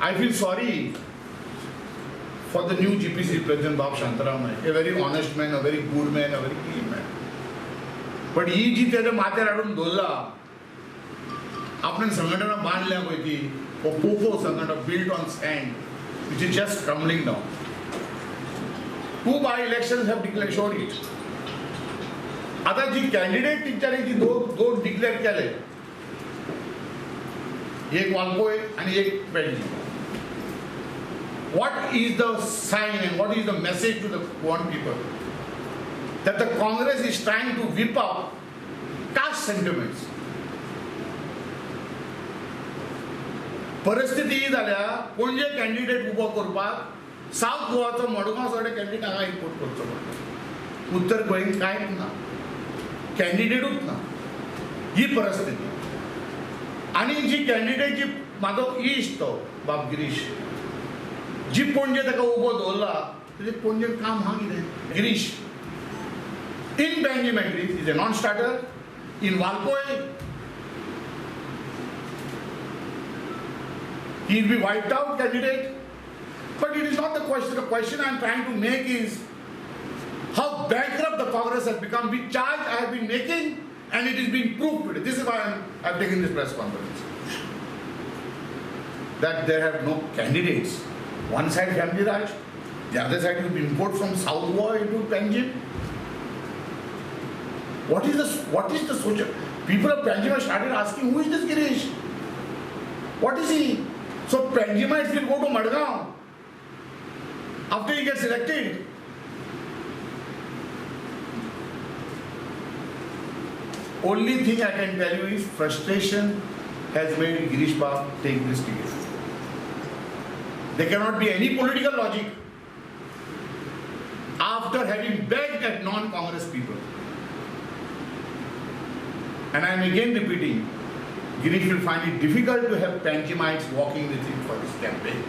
I feel sorry for the new GPC President Bob Shantaram, a very honest man, a very good man, a very clean man. But he ji तेरे माथे राडून दोल्ला, आपने संगठन बांधल्या पैकी, वो Poco संगठन built on sand, which is just crumbling down. 2 by-elections have declared, showed it. आता जी candidate teacher जी दो declare केले, एक वाल्पोय आणि एक Panjim. What is the sign and what is the message to the one people? That the Congress is trying to whip up caste sentiments. परिस्थिती ही जाल्या कोणजे candidate उबो करपाक साउथ गोवाचो मडगांव साडे कॅन्डिडेट हांगा इम्पोर्ट करचो पडटा. उत्तर गोंयेंत कांयच ना, कॅन्डिडेटूच ना. ही परिस्थिती. आनी जी कॅन्डिडेट जी म्हाजो इश्ट तो बाब गिरीश, जी पणजे ताका उबो दवरला तेजें पणजे काम हा कितें. Girish in Panjim is a non-starter. In Valpoy, he will be wiped out candidate. But it is not the question. The question I am trying to make is how bankrupt the Congress has become. Which charge I have been making, and it is being proved today. This is why I have taken this press conference. That there have no candidates. One side family Raj, the other side will be import from South Goa into Panjim. What is the social? People of Panjim have started asking, who is this Girish? What is he? So Panjimites will go to Margao after he gets elected. Only thing I can tell you is frustration has made Girish Bab take this ticket. There cannot be any political logic after having begged at non-Congress people. And I am again repeating, Girish will find it difficult to have Panjimites walking with him for this campaign.